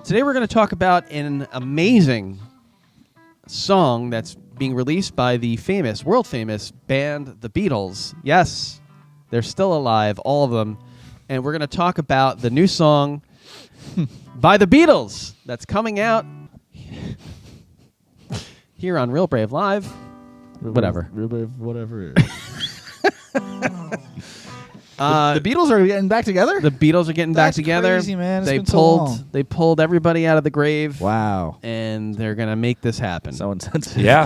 Today we're going to talk about an amazing song that's being released by the famous, world-famous band, the Beatles. Yes, they're still alive, all of them. And we're going to talk about the new song by the Beatles that's coming out here on Real Brave Live. Whatever. Real Brave, whatever. The Beatles are getting back together? The Beatles are getting back together. Crazy, man. It's They been so long. pulled everybody out of the grave. Wow. And they're going to make this happen. So insensitive. Yeah.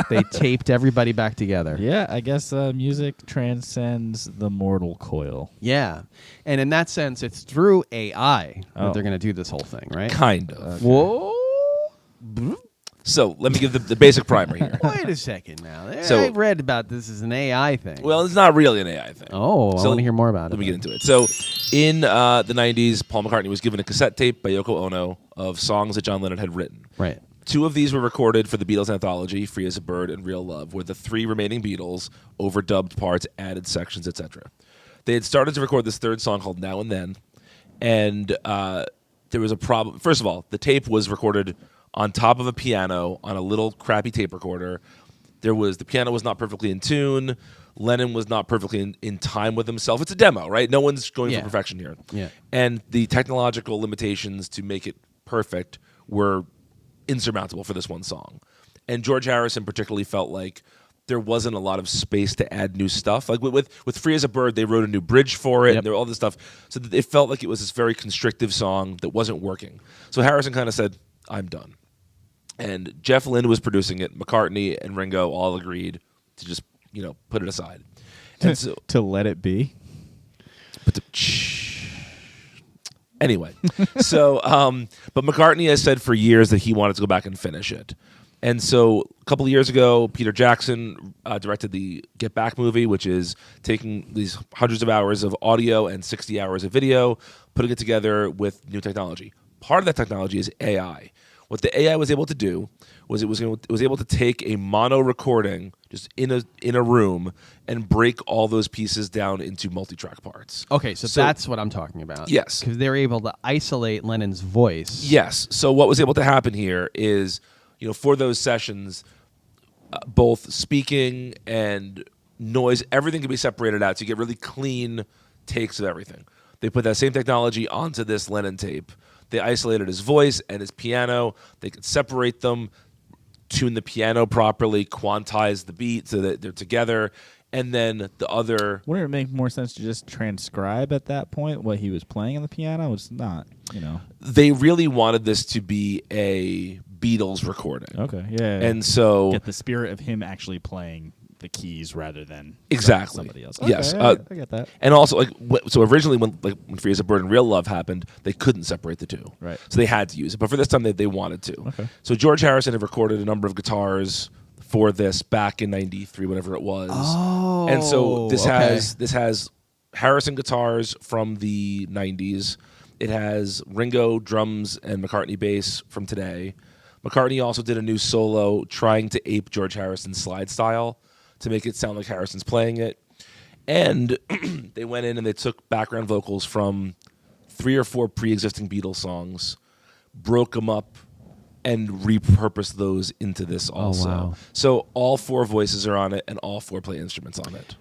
They taped everybody back together. Yeah, I guess music transcends the mortal coil. Yeah. And in that sense, it's through AI that Oh. they're going to do this whole thing, right? Kind of. Whoa. So let me give the basic primer here. Wait a second now. So- I read about this as an AI thing. Well, it's not really an AI thing. I So want to hear more about it. Let me get into it. So in the 90s, Paul McCartney was given a cassette tape by Yoko Ono of songs that John Lennon had written. Right. 2 of these were recorded for the Beatles Anthology, Free as a Bird and Real Love, where the 3 remaining Beatles overdubbed parts, added sections, etc. They had started to record this 3rd song called Now and Then, and there was a problem. First of all, the tape was recorded on top of a piano on a little crappy tape recorder. The piano was not perfectly in tune. Lennon was not perfectly in time with himself. It's a demo, right? No one's going for perfection here. Yeah. And the technological limitations to make it perfect were insurmountable for this one song. And George Harrison particularly felt like there wasn't a lot of space to add new stuff. Like with Free as a Bird, they wrote a new bridge for it, and there were all this stuff. So that it felt like it was this very constrictive song that wasn't working. So Harrison kind of said, I'm done. And Jeff Lynne was producing it. McCartney and Ringo all agreed to just, put it aside. And so, To let it be. anyway, but McCartney has said for years that he wanted to go back and finish it. And so a couple of years ago, Peter Jackson directed the Get Back movie, which is taking these hundreds of hours of audio and 60 hours of video, putting it together with new technology. Part of that technology is AI. What the AI was able to do was it was able to take a mono recording just in a room and break all those pieces down into multi-track parts. Okay, so that's what I'm talking about. Yes. Because they're able to isolate Lennon's voice. Yes. So what was able to happen here is, for those sessions, both speaking and noise, everything can be separated out. So you get really clean takes of everything. They put that same technology onto this Lennon tape. They isolated his voice and his piano. They could separate them, tune the piano properly, quantize the beat so that they're together. And then the other... Wouldn't it make more sense to just transcribe at that point what he was playing on the piano? It's not, They really wanted this to be a Beatles recording. Okay, yeah. And so... Get the spirit of him actually playing the keys rather than Exactly. somebody else. Yes. Okay, I get that. And also, so originally when Free as a Bird and Real Love happened, they couldn't separate the two. Right. So they had to use it. But for this time, they wanted to. Okay. So George Harrison had recorded a number of guitars for this back in 93, whatever it was. Oh, and so this okay. has Harrison guitars from the 90s. It has Ringo drums and McCartney bass from today. McCartney also did a new solo trying to ape George Harrison's slide style to make it sound like Harrison's playing it. And they went in and they took background vocals from 3 or 4 pre-existing Beatles songs, broke them up, and repurposed those into this also. Wow. So all 4 voices are on it, and all 4 play instruments on it.